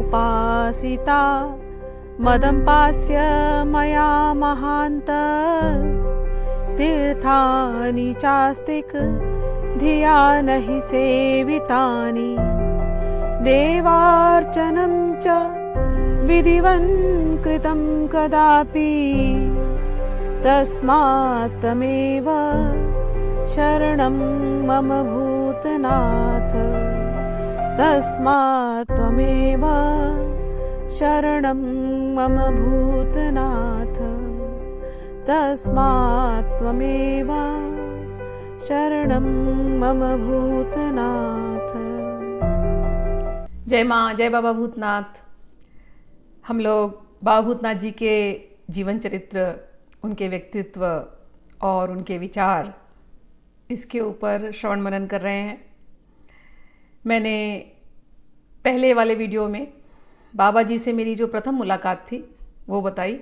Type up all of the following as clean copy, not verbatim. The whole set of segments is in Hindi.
समुपासिता मदम्पास्य मया महान्तस् तीर्थानि चास्तिक धिया नहि सेवितानि देवार्चनं च विधिवन् कृतं कदापि तस्मात् त्वमेव शरणं मम भूतनाथ तस्मात् त्वमेव शरणं मम भूतनाथ तस्मात् त्वमेव शरणं मम भूतनाथ। जय माँ, जय बाबा भूतनाथ। हम लोग बाबा भूतनाथ जी के जीवन चरित्र, उनके व्यक्तित्व और उनके विचार, इसके ऊपर श्रवण मनन कर रहे हैं। मैंने पहले वाले वीडियो में बाबा जी से मेरी जो प्रथम मुलाकात थी वो बताई,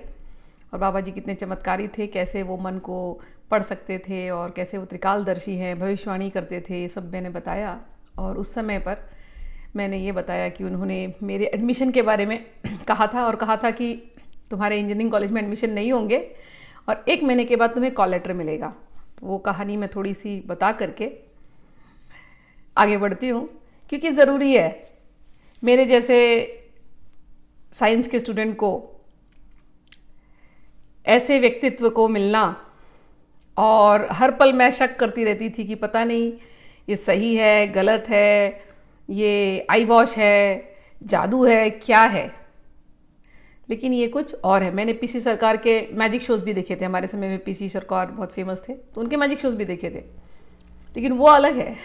और बाबा जी कितने चमत्कारी थे, कैसे वो मन को पढ़ सकते थे और कैसे वो त्रिकालदर्शी हैं, भविष्यवाणी करते थे, ये सब मैंने बताया। और उस समय पर मैंने ये बताया कि उन्होंने मेरे एडमिशन के बारे में कहा था, और कहा था कि तुम्हारे इंजीनियरिंग कॉलेज में एडमिशन नहीं होंगे और 1 महीने के बाद तुम्हें कॉल लेटर मिलेगा। वो कहानी मैं थोड़ी सी बता करके आगे बढ़ती हूँ, क्योंकि ज़रूरी है मेरे जैसे साइंस के स्टूडेंट को ऐसे व्यक्तित्व को मिलना। और हर पल मैं शक करती रहती थी कि पता नहीं ये सही है, गलत है, ये आई वॉश है, जादू है, क्या है। लेकिन ये कुछ और है। मैंने पीसी सरकार के मैजिक शोज़ भी देखे थे। हमारे समय में पीसी सरकार बहुत फेमस थे, तो उनके मैजिक शोज़ भी देखे थे। लेकिन वो अलग है,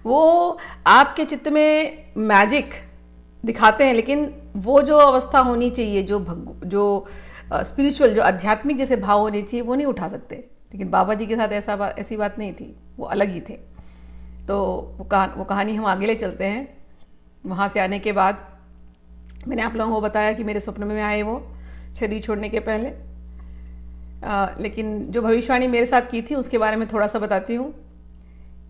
वो आपके चित्त में मैजिक दिखाते हैं, लेकिन वो जो अवस्था होनी चाहिए, जो स्पिरिचुअल, जो आध्यात्मिक जैसे भाव होने चाहिए, वो नहीं उठा सकते। लेकिन बाबा जी के साथ ऐसी बात नहीं थी, वो अलग ही थे। तो वो कहानी हम आगे ले चलते हैं। वहाँ से आने के बाद मैंने आप लोगों को बताया कि मेरे स्वप्न में आए वो शरीर छोड़ने के पहले। लेकिन जो भविष्यवाणी मेरे साथ की थी उसके बारे में थोड़ा सा बताती हूँ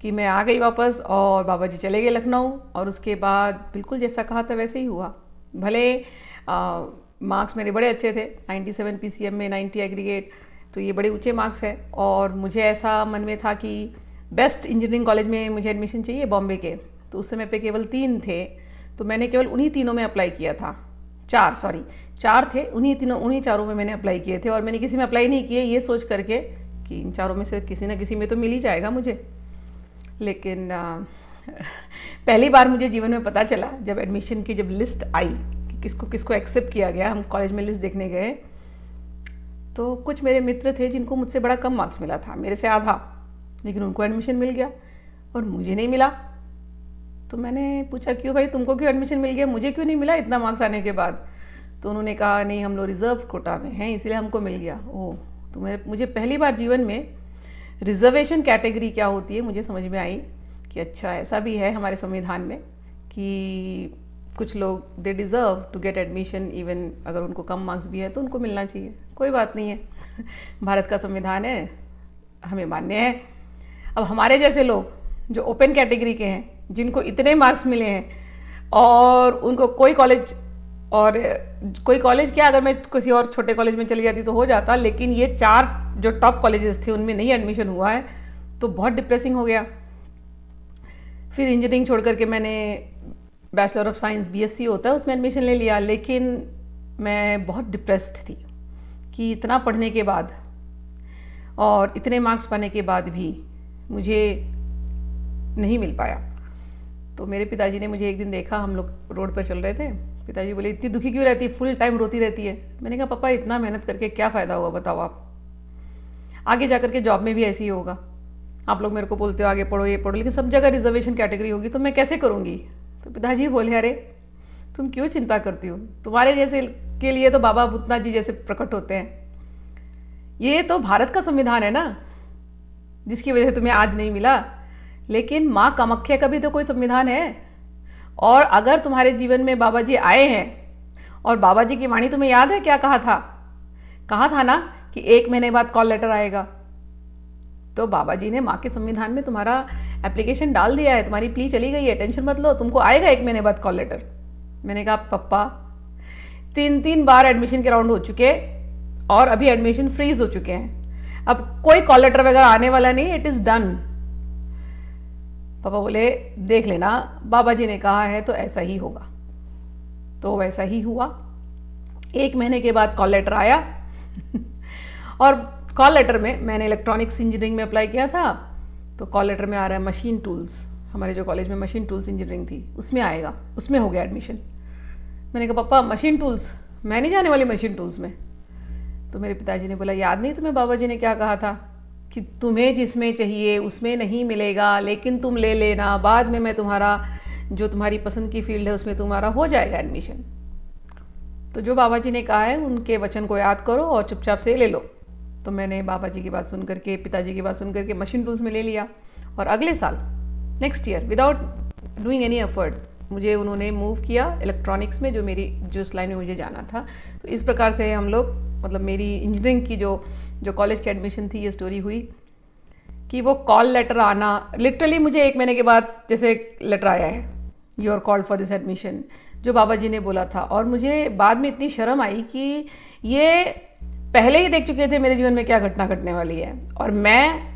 कि मैं आ गई वापस और बाबा जी चले गए लखनऊ, और उसके बाद बिल्कुल जैसा कहा था वैसे ही हुआ। भले मार्क्स मेरे बड़े अच्छे थे, 97 पीसीएम में 90 एग्रीगेट, तो ये बड़े ऊंचे मार्क्स हैं। और मुझे ऐसा मन में था कि बेस्ट इंजीनियरिंग कॉलेज में मुझे एडमिशन चाहिए बॉम्बे के। तो उस समय पे केवल 3 थे, तो मैंने केवल उन्हीं तीनों में अप्लाई किया था। 4 थे, उन्हीं चारों में मैंने अप्लाई किए थे। और मैंने किसी में अप्लाई नहीं किए ये सोच करके कि इन चारों में से किसी न किसी में तो मिल ही जाएगा मुझे। लेकिन पहली बार मुझे जीवन में पता चला जब एडमिशन की लिस्ट आई कि किसको किसको एक्सेप्ट किया गया। हम कॉलेज में लिस्ट देखने गए, तो कुछ मेरे मित्र थे जिनको मुझसे बड़ा कम मार्क्स मिला था, मेरे से आधा, लेकिन उनको एडमिशन मिल गया और मुझे नहीं मिला। तो मैंने पूछा क्यों भाई, तुमको क्यों एडमिशन मिल गया, मुझे क्यों नहीं मिला इतना मार्क्स आने के बाद। तो उन्होंने कहा नहीं, हम लोग रिजर्व कोटा में हैं इसलिए हमको मिल गया। ओह, तो मुझे पहली बार जीवन में रिजर्वेशन कैटेगरी क्या होती है मुझे समझ में आई कि अच्छा ऐसा भी है हमारे संविधान में कि कुछ लोग they deserve to get admission, even अगर उनको कम मार्क्स भी है तो उनको मिलना चाहिए। कोई बात नहीं है, भारत का संविधान है, हमें मान्य है। अब हमारे जैसे लोग जो ओपन कैटेगरी के हैं, जिनको इतने मार्क्स मिले हैं और उनको कोई कॉलेज क्या, अगर मैं किसी और छोटे कॉलेज में चली जाती तो हो जाता, लेकिन ये 4 जो टॉप कॉलेजेस थे उनमें नहीं एडमिशन हुआ है, तो बहुत डिप्रेसिंग हो गया। फिर इंजीनियरिंग छोड़ करके मैंने बैचलर ऑफ साइंस बीएससी होता है उसमें एडमिशन ले लिया। लेकिन मैं बहुत डिप्रेस्ड थी कि इतना पढ़ने के बाद और इतने मार्क्स पाने के बाद भी मुझे नहीं मिल पाया। तो मेरे पिताजी ने मुझे एक दिन देखा, हम लोग रोड पर चल रहे थे। पिताजी बोले इतनी दुखी क्यों रहती है, फुल टाइम रोती रहती है। मैंने कहा पापा इतना मेहनत करके क्या फ़ायदा होगा, बताओ आप, आगे जाकर के जॉब में भी ऐसे ही होगा। आप लोग मेरे को बोलते हो आगे पढ़ो ये पढ़ो, लेकिन सब जगह रिजर्वेशन कैटेगरी होगी तो मैं कैसे करूँगी। तो पिताजी बोले अरे तुम क्यों चिंता करती हो, तुम्हारे जैसे के लिए तो बाबा भूतनाथ जी जैसे प्रकट होते हैं। ये तो भारत का संविधान है ना, जिसकी वजह से तुम्हें आज नहीं मिला। लेकिन माँ कामाख्या का भी तो कोई संविधान है। और अगर तुम्हारे जीवन में बाबा जी आए हैं, और बाबा जी की वाणी तुम्हें याद है क्या कहा था ना कि 1 महीने बाद कॉल लेटर आएगा। तो बाबा जी ने माँ के संविधान में तुम्हारा एप्लीकेशन डाल दिया है, तुम्हारी प्ली चली गई है, टेंशन मत लो, तुमको आएगा 1 महीने बाद कॉल लेटर। मैंने कहा पप्पा 3 बार एडमिशन के राउंड हो चुके और अभी एडमिशन फ्रीज हो चुके हैं, अब कोई कॉल लेटर वगैरह आने वाला नहीं, इट इज डन। पापा बोले देख लेना, बाबा जी ने कहा है तो ऐसा ही होगा। तो वैसा ही हुआ। 1 महीने के बाद कॉल लेटर आया और कॉल लेटर में मैंने इलेक्ट्रॉनिक्स इंजीनियरिंग में अप्लाई किया था, तो कॉल लेटर में आ रहा है मशीन टूल्स, हमारे जो कॉलेज में मशीन टूल्स इंजीनियरिंग थी उसमें आएगा, उसमें हो गया एडमिशन। मैंने कहा पापा मशीन टूल्स, मैं नहीं जाने वाली मशीन टूल्स में। तो मेरे पिताजी ने बोला याद नहीं तुम्हें बाबा जी ने क्या कहा था कि तुम्हें जिसमें चाहिए उसमें नहीं मिलेगा, लेकिन तुम ले लेना, बाद में मैं तुम्हारा जो तुम्हारी पसंद की फील्ड है उसमें तुम्हारा हो जाएगा एडमिशन। तो जो बाबा जी ने कहा है उनके वचन को याद करो और चुपचाप से ले लो। तो मैंने बाबा जी की बात सुन करके, पिताजी की बात सुन करके मशीन टूल्स में ले लिया और अगले साल next year without doing any effort मुझे उन्होंने मूव किया इलेक्ट्रॉनिक्स में, जो मेरी जिस लाइन में मुझे जाना था। तो इस प्रकार से हम लोग, मतलब मेरी इंजीनियरिंग की जो कॉलेज की एडमिशन थी, ये स्टोरी हुई कि वो कॉल लेटर आना लिटरली मुझे 1 महीने के बाद जैसे लेटर आया है, you are called for this admission, जो बाबा जी ने बोला था। और मुझे बाद में इतनी शर्म आई कि ये पहले ही देख चुके थे मेरे जीवन में क्या घटना घटने वाली है, और मैं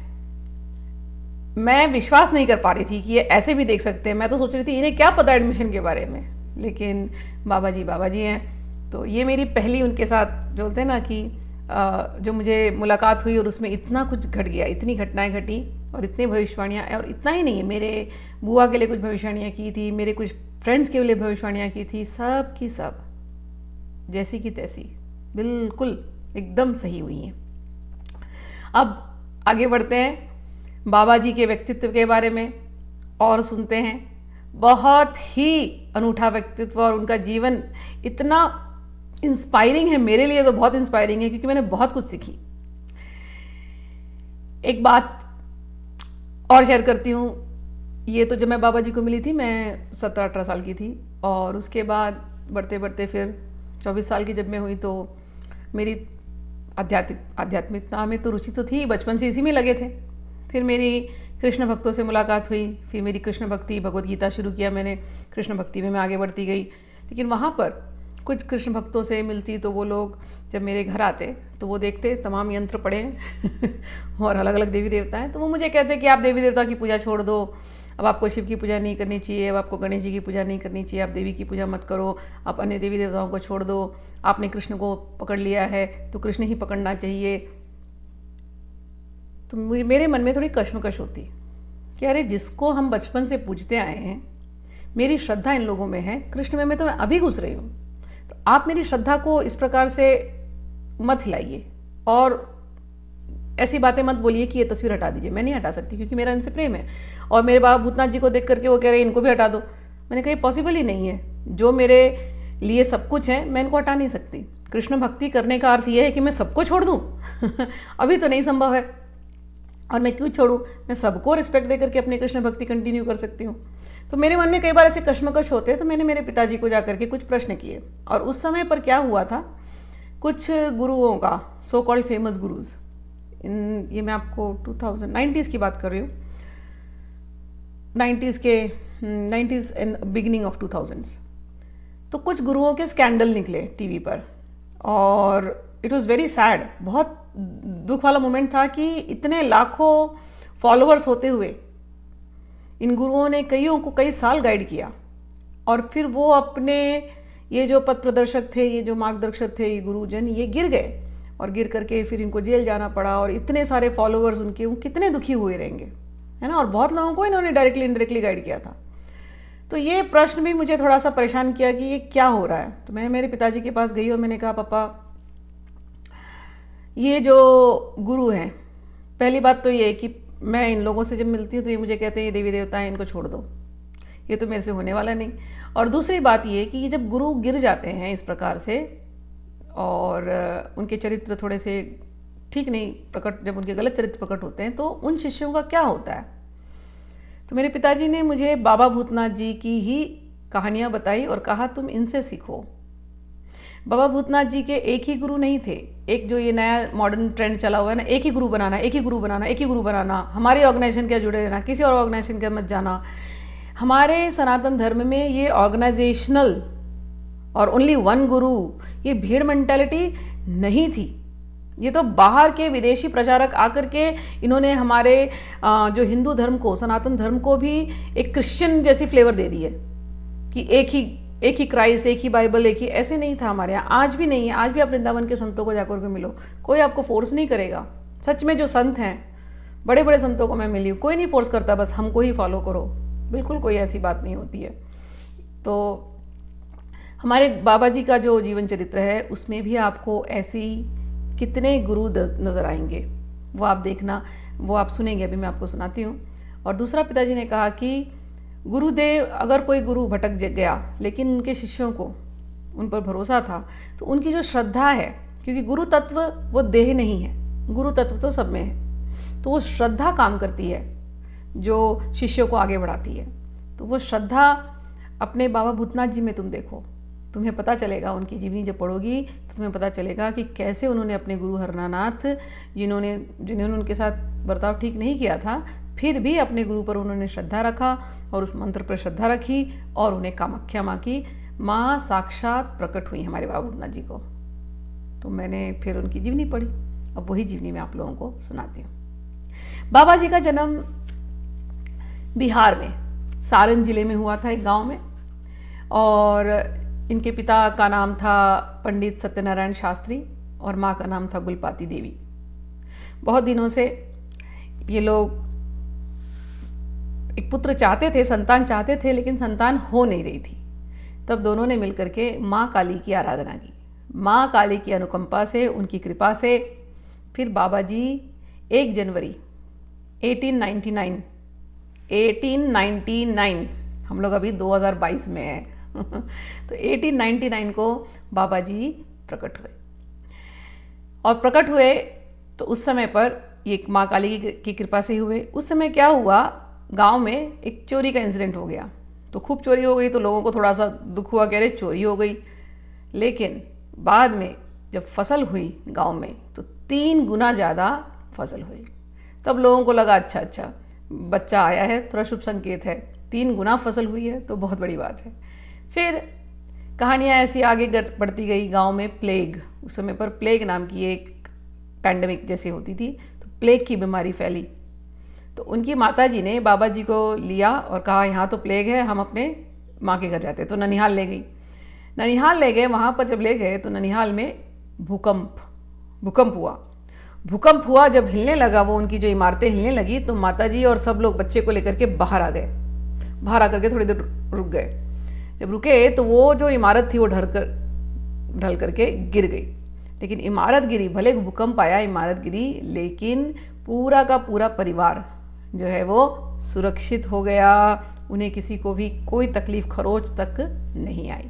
विश्वास नहीं कर पा रही थी कि ये ऐसे भी देख सकते हैं। मैं तो सोच रही थी इन्हें क्या पता एडमिशन के बारे में, लेकिन बाबा जी हैं। तो ये मेरी पहली उनके साथ जो बोलते हैं ना कि जो मुझे मुलाकात हुई और उसमें इतना कुछ घट गया, इतनी घटनाएं घटी और इतनी भविष्यवाणियाँ, और इतना ही नहीं है, मेरे बुआ के लिए कुछ भविष्यवाणियाँ की थी, मेरे कुछ फ्रेंड्स के लिए भविष्यवाणियाँ की थी, सब की सब जैसी की तैसी बिल्कुल एकदम सही हुई हैं। अब आगे बढ़ते हैं बाबा जी के व्यक्तित्व के बारे में और सुनते हैं। बहुत ही अनूठा व्यक्तित्व और उनका जीवन इतना इंस्पायरिंग है, मेरे लिए तो बहुत इंस्पायरिंग है क्योंकि मैंने बहुत कुछ सीखी। एक बात और शेयर करती हूँ, ये तो जब मैं बाबा जी को मिली थी मैं 17-18 साल की थी, और उसके बाद बढ़ते बढ़ते फिर 24 साल की जब मैं हुई तो मेरी आध्यात्मिकता में तो रुचि तो थी, बचपन से इसी में लगे थे। फिर मेरी कृष्ण भक्तों से मुलाकात हुई, फिर मेरी कृष्ण भक्ति, भगवद गीता शुरू किया मैंने, कृष्ण भक्ति में मैं आगे बढ़ती गई। लेकिन वहाँ पर कुछ कृष्ण भक्तों से मिलती तो वो लोग जब मेरे घर आते तो वो देखते तमाम यंत्र पड़े हैं और अलग अलग देवी देवता हैं, तो वो मुझे कहते कि आप देवी देवता की पूजा छोड़ दो, अब आपको शिव की पूजा नहीं करनी चाहिए, अब आपको गणेश जी की पूजा नहीं करनी चाहिए, आप देवी की पूजा मत करो, आप अन्य देवी देवताओं को छोड़ दो, आपने कृष्ण को पकड़ लिया है तो कृष्ण ही पकड़ना चाहिए। तो मेरे मन में थोड़ी कश्मकश होती कि अरे जिसको हम बचपन से पूजते आए हैं, मेरी श्रद्धा इन लोगों में है, कृष्ण में तो मैं अभी घुस रही हूँ, तो आप मेरी श्रद्धा को इस प्रकार से मत हिलाइए और ऐसी बातें मत बोलिए कि ये तस्वीर हटा दीजिए। मैं नहीं हटा सकती क्योंकि मेरा इनसे प्रेम है। और मेरे बाबा भूतनाथ जी को देख करके वो कह रहे हैं इनको भी हटा दो। मैंने कहा ये पॉसिबल ही नहीं है, जो मेरे लिए सब कुछ है मैं इनको हटा नहीं सकती। कृष्ण भक्ति करने का अर्थ ये है कि मैं सबको छोड़ दूँ अभी तो नहीं संभव है, और मैं क्यों छोड़ूं, मैं सबको रिस्पेक्ट दे करके अपनी कृष्ण भक्ति कंटिन्यू कर सकती हूँ। तो मेरे मन में कई बार ऐसे कश्मकश होते हैं, तो मैंने मेरे पिताजी को जाकर के कुछ प्रश्न किए। और उस समय पर क्या हुआ था, कुछ गुरुओं का, सो कॉल्ड फेमस गुरुज, ये मैं आपको 90s की बात कर रही हूँ, 90s and beginning of 2000s। तो कुछ गुरुओं के स्कैंडल निकले टीवी पर और इट वॉज़ वेरी सैड, बहुत दुख वाला मोमेंट था कि इतने लाखों फॉलोअर्स होते हुए इन गुरुओं ने कईयों को कई साल गाइड किया, और फिर वो अपने ये जो पथ प्रदर्शक थे, ये जो मार्गदर्शक थे, ये गुरुजन, ये गिर गए और गिर करके फिर इनको जेल जाना पड़ा, और इतने सारे फॉलोअर्स उनके, वो कितने दुखी हुए रहेंगे, है ना। और बहुत लोगों को इन्होंने डायरेक्टली इनडायरेक्टली गाइड किया था। तो ये प्रश्न भी मुझे थोड़ा सा परेशान किया कि ये क्या हो रहा है। तो मैं मेरे पिताजी के पास गई और मैंने कहा पापा ये जो गुरु हैं, पहली बात तो ये कि मैं इन लोगों से जब मिलती हूँ तो ये मुझे कहते हैं ये देवी देवता हैं, इनको छोड़ दो, ये तो मेरे से होने वाला नहीं। और दूसरी बात ये कि जब गुरु गिर जाते हैं इस प्रकार से और उनके चरित्र थोड़े से ठीक नहीं प्रकट, जब उनके गलत चरित्र प्रकट होते हैं तो उन शिष्यों का क्या होता है। तो मेरे पिताजी ने मुझे बाबा भूतनाथ जी की ही कहानियाँ बताई और कहा तुम इनसे सीखो। बाबा भूतनाथ जी के एक ही गुरु नहीं थे, एक जो ये नया मॉडर्न ट्रेंड चला हुआ है ना, एक ही गुरु बनाना, एक ही गुरु बनाना, एक ही गुरु बनाना, हमारे ऑर्गेनाइजेशन के जुड़े रहना, किसी और ऑर्गेनाइजेशन के मत जाना। हमारे सनातन धर्म में ये ऑर्गेनाइजेशनल और ओनली वन गुरु, ये भीड़ मेंटालिटी नहीं थी। ये तो बाहर के विदेशी प्रचारक आकर के इन्होंने हमारे जो हिंदू धर्म को, सनातन धर्म को भी एक क्रिश्चियन जैसी फ्लेवर दे दी है कि एक ही क्राइस्ट, एक ही बाइबल, एक ही। ऐसे नहीं था हमारे यहाँ, आज भी नहीं है। आज भी आप वृंदावन के संतों को जाकर के मिलो, कोई आपको फोर्स नहीं करेगा। सच में जो संत हैं, बड़े बड़े संतों को मैं मिली हूँ, कोई नहीं फोर्स करता, बस हमको ही फॉलो करो, बिल्कुल कोई ऐसी बात नहीं होती है। तो हमारे बाबा जी का जो जीवन चरित्र है उसमें भी आपको ऐसी कितने गुरु नज़र आएंगे, वो आप देखना, वो आप सुनेंगे। अभी मैं आपको सुनाती हूँ। और दूसरा, पिताजी ने कहा कि गुरुदेव, अगर कोई गुरु भटक गया लेकिन उनके शिष्यों को उन पर भरोसा था, तो उनकी जो श्रद्धा है, क्योंकि गुरु तत्व वो देह नहीं है, गुरु तत्व तो सब में है, तो वो श्रद्धा काम करती है जो शिष्यों को आगे बढ़ाती है। तो वो श्रद्धा अपने बाबा भूतनाथ जी में तुम देखो, तुम्हें पता चलेगा, उनकी जीवनी जब पढ़ोगी तो तुम्हें पता चलेगा कि कैसे उन्होंने अपने गुरु हरनानाथ, जिन्होंने उनके साथ बर्ताव ठीक नहीं किया था, फिर भी अपने गुरु पर उन्होंने श्रद्धा रखा और उस मंत्र पर श्रद्धा रखी और उन्हें कामाख्या माँ की माँ साक्षात प्रकट हुई हमारे बाबा भूतनाथ जी को। तो मैंने फिर उनकी जीवनी पढ़ी, अब वही जीवनी मैं आप लोगों को सुनाती हूँ। बाबा जी का जन्म बिहार में सारण जिले में हुआ था, एक गांव में, और इनके पिता का नाम था पंडित सत्यनारायण शास्त्री और माँ का नाम था गुलपाती देवी। बहुत दिनों से ये लोग एक पुत्र चाहते थे, संतान चाहते थे, लेकिन संतान हो नहीं रही थी। तब दोनों ने मिलकर के माँ काली की आराधना की। माँ काली की अनुकंपा से, उनकी कृपा से फिर बाबा जी 1 जनवरी 1899, हम लोग अभी 2022 में हैं तो 1899 को बाबा जी प्रकट हुए। और प्रकट हुए तो उस समय पर ये माँ काली की कृपा से हुए। उस समय क्या हुआ, गांव में एक चोरी का इंसिडेंट हो गया। तो खूब चोरी हो गई तो लोगों को थोड़ा सा दुख हुआ कि अरे चोरी हो गई। लेकिन बाद में जब फसल हुई गांव में तो 3 गुना ज़्यादा फसल हुई। तब लोगों को लगा अच्छा बच्चा आया है, थोड़ा शुभ संकेत है, 3 गुना फसल हुई है तो बहुत बड़ी बात है। फिर कहानियाँ ऐसी आगे बढ़ती गई। गांव में प्लेग, उस समय पर प्लेग नाम की एक पैंडेमिक जैसी होती थी, तो प्लेग की बीमारी फैली। तो उनकी माता जी ने बाबा जी को लिया और कहा यहाँ तो प्लेग है, हम अपने माँ के घर जाते। तो ननिहाल ले गई। ननिहाल ले गए। वहाँ पर जब ले गए तो ननिहाल में भूकंप हुआ। जब हिलने लगा, वो उनकी जो इमारतें हिलने लगी, तो माता जी और सब लोग बच्चे को लेकर के बाहर आ गए। बाहर आकर के थोड़ी देर रुक गए। जब रुके तो वो जो इमारत थी वो ढल करके गिर गई। लेकिन इमारत गिरी, भले भूकंप आया, इमारत गिरी, लेकिन पूरा का पूरा परिवार जो है वो सुरक्षित हो गया। उन्हें किसी को भी कोई तकलीफ खरोच तक नहीं आई।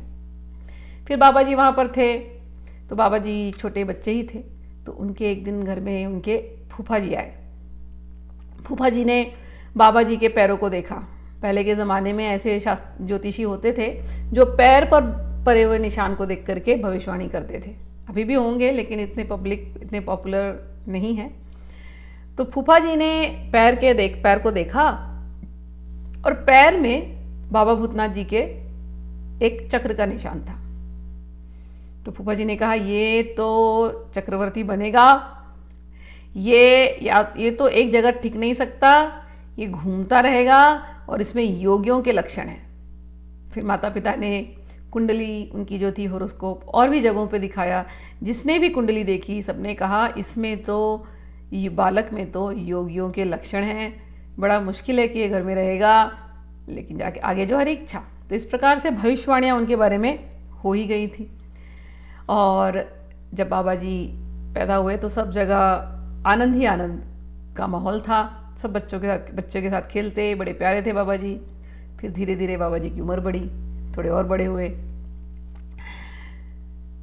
फिर बाबा जी वहाँ पर थे, तो बाबा जी छोटे बच्चे ही थे। तो उनके एक दिन घर में उनके फूफा जी आए। फूफा जी ने बाबा जी के पैरों को देखा। पहले के ज़माने में ऐसे ज्योतिषी होते थे जो पैर पर पड़े हुए निशान को देख करके भविष्यवाणी करते थे। अभी भी होंगे, लेकिन इतने पॉपुलर नहीं है। तो फूफा जी ने पैर को देखा और पैर में बाबा भूतनाथ जी के एक चक्र का निशान था। तो फूफा जी ने कहा ये तो चक्रवर्ती बनेगा, ये तो एक जगह टिक नहीं सकता, ये घूमता रहेगा और इसमें योगियों के लक्षण हैं। फिर माता पिता ने कुंडली उनकी जो थी होरोस्कोप और भी जगहों पे दिखाया। जिसने भी कुंडली देखी सबने कहा इसमें तो ये बालक में तो योगियों के लक्षण हैं, बड़ा मुश्किल है कि ये घर में रहेगा, लेकिन जाके आगे जो हरी इच्छा। तो इस प्रकार से भविष्यवाणियाँ उनके बारे में हो ही गई थी। और जब बाबा जी पैदा हुए तो सब जगह आनंद ही आनंद का माहौल था। सब बच्चों के साथ खेलते, बड़े प्यारे थे बाबा जी। फिर धीरे धीरे बाबा जी की उम्र बढ़ी, थोड़े और बड़े हुए।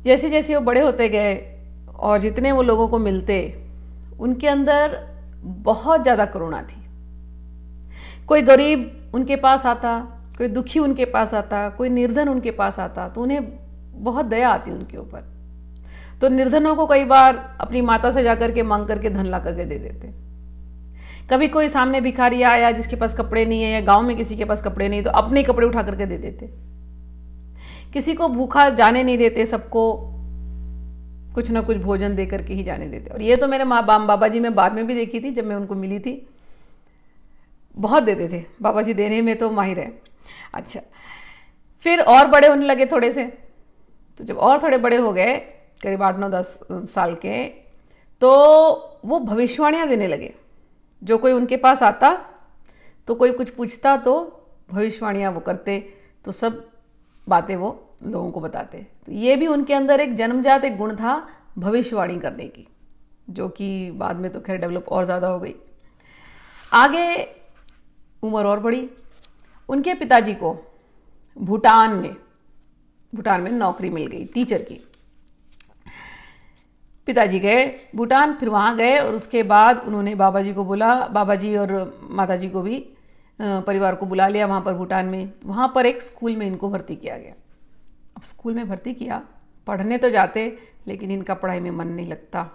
जैसे जैसे वो बड़े होते गए और जितने वो लोगों को मिलते, उनके अंदर बहुत ज़्यादा करुणा थी। कोई गरीब उनके पास आता, कोई दुखी उनके पास आता, कोई निर्धन उनके पास आता, तो उन्हें बहुत दया आती उनके ऊपर। तो निर्धनों को कई बार अपनी माता से जाकर के मांग करके धन ला करके दे देते। कभी कोई सामने भिखारी आया जिसके पास कपड़े नहीं है, या गांव में किसी के पास कपड़े नहीं, तो अपने कपड़े उठा करके दे देते। किसी को भूखा जाने नहीं देते, सबको कुछ ना कुछ भोजन दे करके ही जाने देते। और ये तो मेरे बाबा जी में बाद में भी देखी थी, जब मैं उनको मिली थी, बहुत देते थे बाबा जी, देने में तो माहिर है। अच्छा, फिर और बड़े होने लगे थोड़े से, तो जब और थोड़े बड़े हो गए, करीब 8-9-10 साल के, तो वो भविष्यवाणियाँ देने लगे। जो कोई उनके पास आता, तो कोई कुछ पूछता तो भविष्यवाणियाँ वो करते, तो सब बातें वो लोगों को बताते। तो ये भी उनके अंदर एक जन्मजात एक गुण था भविष्यवाणी करने की, जो कि बाद में तो खैर डेवलप और ज़्यादा हो गई। आगे उम्र और बढ़ी, उनके पिताजी को भूटान में नौकरी मिल गई टीचर की। पिताजी गए भूटान, फिर वहाँ गए और उसके बाद उन्होंने बाबा जी को बोला, बाबा जी और माता जी को भी, परिवार को बुला लिया वहाँ पर भूटान में। वहाँ पर एक स्कूल में इनको भर्ती किया गया। अब स्कूल में भर्ती किया, पढ़ने तो जाते, लेकिन इनका पढ़ाई में मन नहीं लगता।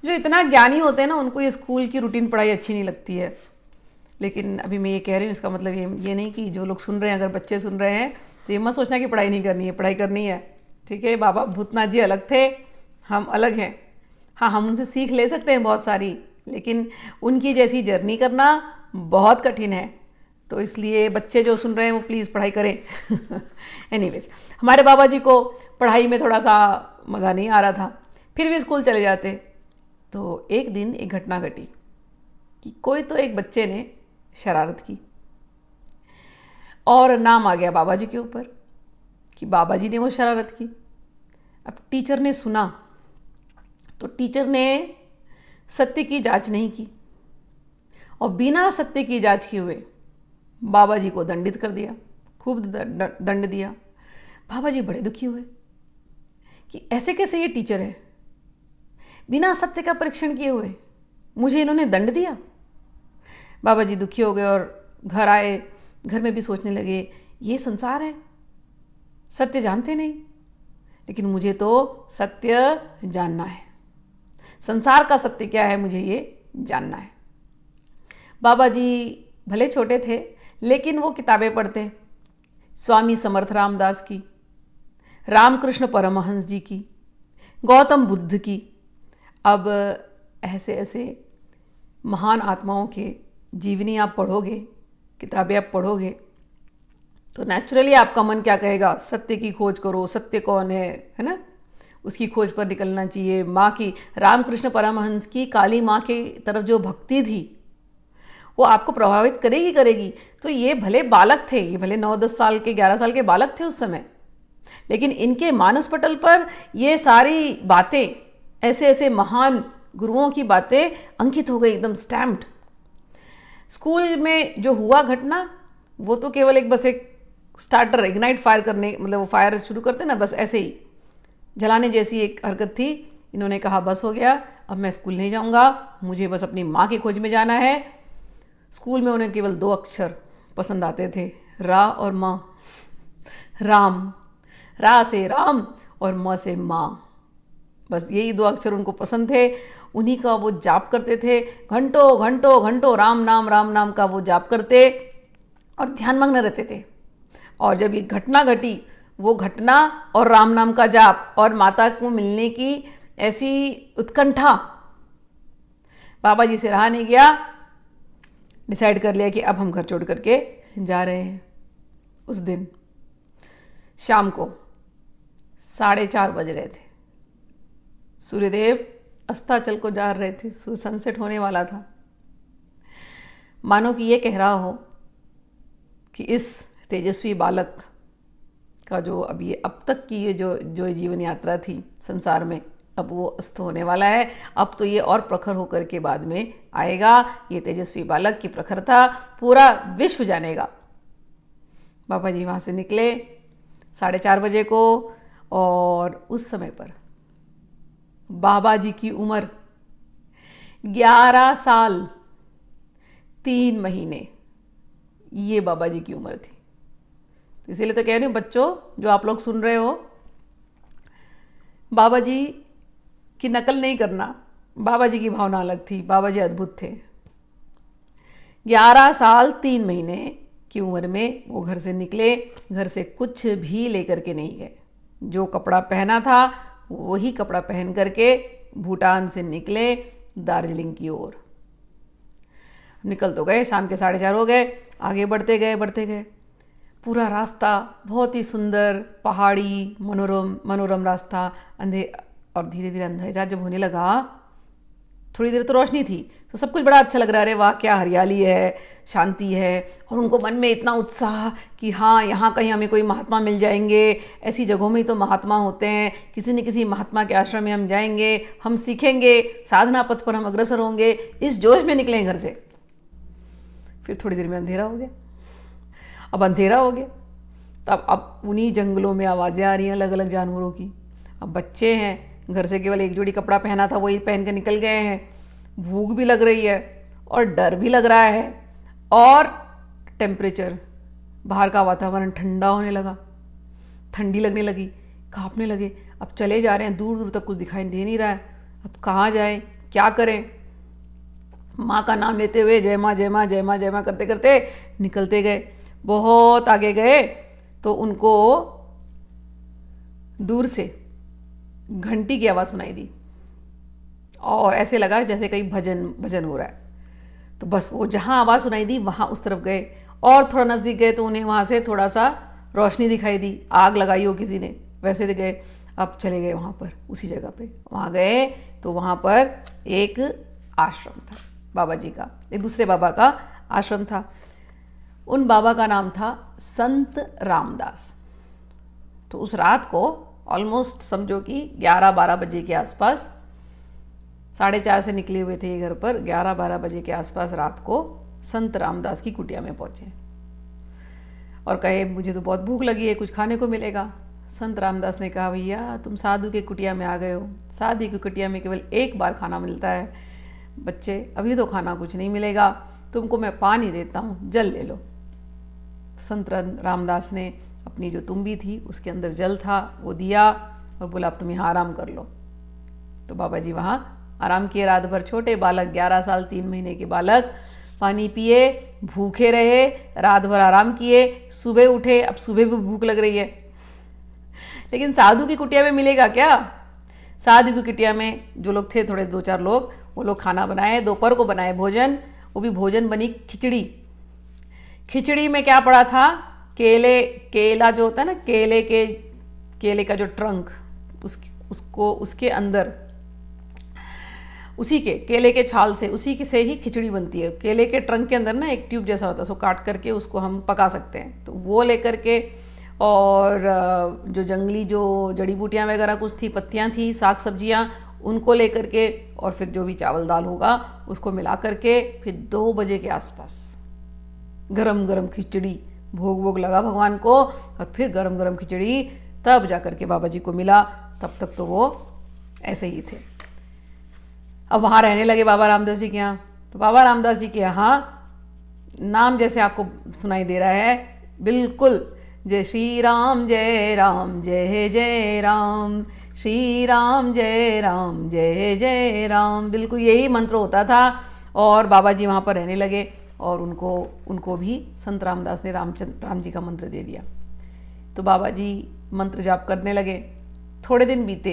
जो इतना ज्ञानी होते हैं ना, उनको ये स्कूल की रूटीन पढ़ाई अच्छी नहीं लगती है। लेकिन अभी मैं ये कह रही हूँ, इसका मतलब ये नहीं कि जो लोग सुन रहे हैं, अगर बच्चे सुन रहे हैं, तो ये मत सोचना कि पढ़ाई नहीं करनी है, पढ़ाई करनी है, ठीक है। बाबा भूतनाथ जी अलग थे, हम अलग हैं। हाँ, हम उनसे सीख ले सकते हैं बहुत सारी, लेकिन उनकी जैसी जर्नी करना बहुत कठिन है। तो इसलिए बच्चे जो सुन रहे हैं वो प्लीज़ पढ़ाई करें। एनीवेज, हमारे बाबा जी को पढ़ाई में थोड़ा सा मज़ा नहीं आ रहा था, फिर भी स्कूल चले जाते। तो एक दिन एक घटना घटी कि कोई तो एक बच्चे ने शरारत की और नाम आ गया बाबा जी के ऊपर कि बाबा जी ने वो शरारत की। अब टीचर ने सुना, तो टीचर ने सत्य की जांच नहीं की और बिना सत्य की जांच किए हुए बाबा जी को दंडित कर दिया, खूब दंड दिया। बाबा जी बड़े दुखी हुए कि ऐसे कैसे ये टीचर है, बिना सत्य का परीक्षण किए हुए मुझे इन्होंने दंड दिया। बाबा जी दुखी हो गए और घर आए। घर में भी सोचने लगे, ये संसार है, सत्य जानते नहीं, लेकिन मुझे तो सत्य जानना है। संसार का सत्य क्या है, मुझे ये जानना है। बाबा जी भले छोटे थे, लेकिन वो किताबें पढ़ते, स्वामी समर्थ रामदास की, रामकृष्ण परमहंस जी की, गौतम बुद्ध की। अब ऐसे ऐसे महान आत्माओं के जीवनी आप पढ़ोगे, किताबें आप पढ़ोगे, तो नेचुरली आपका मन क्या कहेगा, सत्य की खोज करो, सत्य कौन है ना, उसकी खोज पर निकलना चाहिए। माँ की, रामकृष्ण परमहंस की काली माँ के तरफ जो भक्ति थी, वो आपको प्रभावित करेगी। तो ये भले बालक थे, ये भले 9-10 साल के, 11 साल के बालक थे उस समय, लेकिन इनके मानस पटल पर ये सारी बातें, ऐसे ऐसे महान गुरुओं की बातें अंकित हो गई, एकदम स्टैम्प्ड। स्कूल में जो हुआ घटना, वो तो केवल एक बस एक स्टार्टर, इग्नाइट फायर करने, मतलब वो फायर शुरू करते ना, बस ऐसे ही जलाने जैसी एक हरकत थी। इन्होंने कहा बस हो गया, अब मैं स्कूल नहीं जाऊंगा, मुझे बस अपनी माँ की खोज में जाना है। स्कूल में उन्हें केवल 2 अक्षर पसंद आते थे, रा और माँ। राम, रा से राम और माँ से माँ, बस यही 2 अक्षर उनको पसंद थे। उन्हीं का वो जाप करते थे, घंटों घंटों घंटों राम नाम का वो जाप करते और ध्यानमग्न रहते थे। और जब ये घटना घटी, वो घटना और राम नाम का जाप और माता को मिलने की ऐसी उत्कंठा, बाबा जी से रहा नहीं गया। डिसाइड कर लिया कि अब हम घर छोड़ करके जा रहे हैं। उस दिन शाम को 4:30 बज रहे थे, सूर्यदेव अस्ताचल को जा रहे थे, सनसेट होने वाला था। मानो कि ये कह रहा हो कि इस तेजस्वी बालक का जो अब तक की ये जो जीवन यात्रा थी संसार में, अब वो अस्त होने वाला है। अब तो ये और प्रखर होकर के बाद में आएगा। ये तेजस्वी बालक की प्रखरता पूरा विश्व जानेगा। बाबा जी वहाँ से निकले 4:30 बजे को, और उस समय पर बाबा जी की उम्र 11 साल 3 महीने, ये बाबा जी की उम्र थी। इसीलिए तो कह रही हूँ बच्चों, जो आप लोग सुन रहे हो, बाबा जी की नकल नहीं करना। बाबा जी की भावना अलग थी, बाबा जी अद्भुत थे। 11 साल 3 महीने की की उम्र में वो घर से निकले, घर से कुछ भी लेकर के नहीं गए। जो कपड़ा पहना था वही कपड़ा पहन करके भूटान से निकले दार्जिलिंग की ओर। निकल तो गए, शाम के 4:30 हो गए, आगे बढ़ते गए। पूरा रास्ता बहुत ही सुंदर, पहाड़ी, मनोरम रास्ता। और धीरे धीरे अंधेरा जब होने लगा, थोड़ी देर तो रोशनी थी, तो सब कुछ बड़ा अच्छा लग रहा है। अरे वाह, क्या हरियाली है, शांति है। और उनको मन में इतना उत्साह कि हाँ, यहाँ कहीं हमें कोई महात्मा मिल जाएंगे, ऐसी जगहों में ही तो महात्मा होते हैं, किसी न किसी महात्मा के आश्रम में हम जाएंगे, हम सीखेंगे, साधना पथ पर हम अग्रसर होंगे। इस जोश में निकले घर से। फिर थोड़ी देर में अंधेरा हो गया। अब अंधेरा हो गया तो अब उन्हीं जंगलों में आवाज़ें आ रही हैं अलग अलग जानवरों की। अब बच्चे हैं, घर से केवल एक जोड़ी कपड़ा पहना था, वही पहन के निकल गए हैं। भूख भी लग रही है और डर भी लग रहा है, और टेम्परेचर, बाहर का वातावरण ठंडा होने लगा, ठंडी लगने लगी, कांपने लगे। अब चले जा रहे हैं, दूर दूर तक कुछ दिखाई दे नहीं रहा है। अब कहाँ जाएं, क्या करें? माँ का नाम लेते हुए जय माँ जय माँ जय माँ जय माँ करते करते निकलते गए। बहुत आगे गए तो उनको दूर से घंटी की आवाज़ सुनाई दी, और ऐसे लगा जैसे कहीं भजन हो रहा है। तो बस वो जहाँ आवाज़ सुनाई दी वहाँ उस तरफ गए, और थोड़ा नज़दीक गए तो उन्हें वहाँ से थोड़ा सा रोशनी दिखाई दी, आग लगाई हो किसी ने, वैसे गए। अब चले गए वहाँ पर, उसी जगह पे वहाँ गए तो वहाँ पर एक आश्रम था बाबा जी का, एक दूसरे बाबा का आश्रम था। उन बाबा का नाम था संत रामदास। तो उस रात को ऑलमोस्ट समझो कि 11-12 बजे के आसपास, 4:30 से निकले हुए थे ये घर पर, 11-12 बजे के आसपास रात को संत रामदास की कुटिया में पहुंचे और कहे मुझे तो बहुत भूख लगी है, कुछ खाने को मिलेगा। संत रामदास ने कहा भैया तुम साधु के कुटिया में आ गए हो, साधु की कुटिया में केवल एक बार खाना मिलता है, बच्चे अभी तो खाना कुछ नहीं मिलेगा, तुमको मैं पानी देता हूँ, जल ले लो। संत रामदास ने अपनी जो तुम्बी थी उसके अंदर जल था वो दिया और बोला अब तुम यहाँ आराम कर लो। तो बाबा जी वहाँ आराम किए रात भर। छोटे बालक, 11 साल 3 महीने के बालक, पानी पिए, भूखे रहे, रात भर आराम किए, सुबह उठे। अब सुबह भी भूख लग रही है, लेकिन साधु की कुटिया में मिलेगा क्या? साधु की कुटिया में जो लोग थे, थोड़े 2-4 लोग, वो लोग खाना बनाए, दोपहर को बनाए भोजन। वो भी भोजन बनी खिचड़ी। खिचड़ी में क्या पड़ा था? केला जो होता है ना, केले का जो ट्रंक, उसके अंदर, उसी के केले के छाल से, उसी के से ही खिचड़ी बनती है। केले के ट्रंक के अंदर ना एक ट्यूब जैसा होता है, उसको काट करके उसको हम पका सकते हैं। तो वो लेकर के, और जो जंगली जो जड़ी बूटियाँ वगैरह कुछ थी, पत्तियाँ थी, साग सब्जियाँ, उनको लेकर के, और फिर जो भी चावल दाल होगा उसको मिला करके, फिर 2 बजे के आसपास गरम गरम खिचड़ी, भोग लगा भगवान को, और फिर गरम गरम खिचड़ी तब जा करके बाबा जी को मिला। तब तक तो वो ऐसे ही थे। अब वहाँ रहने लगे बाबा रामदास जी के यहाँ। तो बाबा रामदास जी के यहाँ नाम जैसे आपको सुनाई दे रहा है, बिल्कुल जय श्री राम जय राम जय जय राम, श्री राम जय राम जय जय राम, बिल्कुल यही मंत्र होता था। और बाबा जी वहाँ पर रहने लगे, और उनको भी संत रामदास ने राम जी का मंत्र दे दिया। तो बाबा जी मंत्र जाप करने लगे। थोड़े दिन बीते,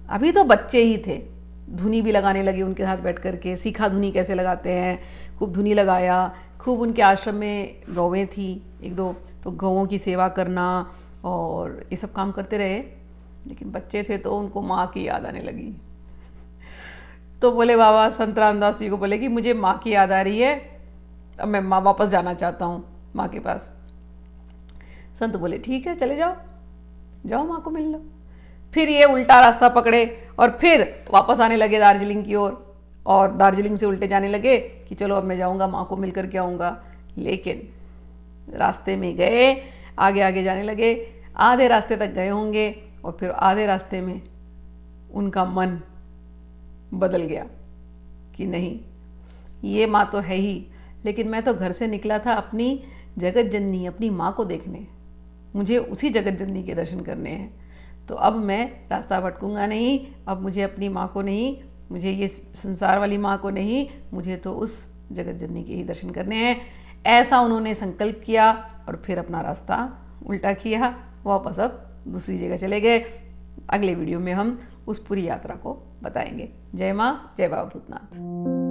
अभी तो बच्चे ही थे, धुनी भी लगाने लगे उनके साथ बैठ करके, सीखा धुनी कैसे लगाते हैं, खूब धुनी लगाया। खूब उनके आश्रम में गौवें थी 1-2, तो गौओं की सेवा करना और ये सब काम करते रहे। लेकिन बच्चे थे तो उनको माँ की याद आने लगी। तो बोले बाबा संत रामदास जी को बोले कि मुझे माँ की याद आ रही है, अब मैं माँ वापस जाना चाहता हूँ माँ के पास। संत बोले ठीक है चले जाओ माँ को मिल लो। फिर ये उल्टा रास्ता पकड़े और फिर वापस आने लगे दार्जिलिंग की ओर, और दार्जिलिंग से उल्टे जाने लगे कि चलो अब मैं जाऊँगा माँ को मिल करके आऊँगा। लेकिन रास्ते में गए, आगे आगे जाने लगे, आधे रास्ते तक गए होंगे, और फिर आधे रास्ते में उनका मन बदल गया कि नहीं, ये माँ तो है ही, लेकिन मैं तो घर से निकला था अपनी जगत जननी, अपनी माँ को देखने, मुझे उसी जगत जननी के दर्शन करने हैं। तो अब मैं रास्ता भटकूंगा नहीं, अब मुझे अपनी माँ को नहीं, मुझे ये संसार वाली माँ को नहीं, मुझे तो उस जगत जननी के ही दर्शन करने हैं। ऐसा उन्होंने संकल्प किया और फिर अपना रास्ता उल्टा किया, वापस अब दूसरी जगह चले गए। अगले वीडियो में हम उस पूरी यात्रा को बताएंगे। जय माँ, जय बाबा भूतनाथ।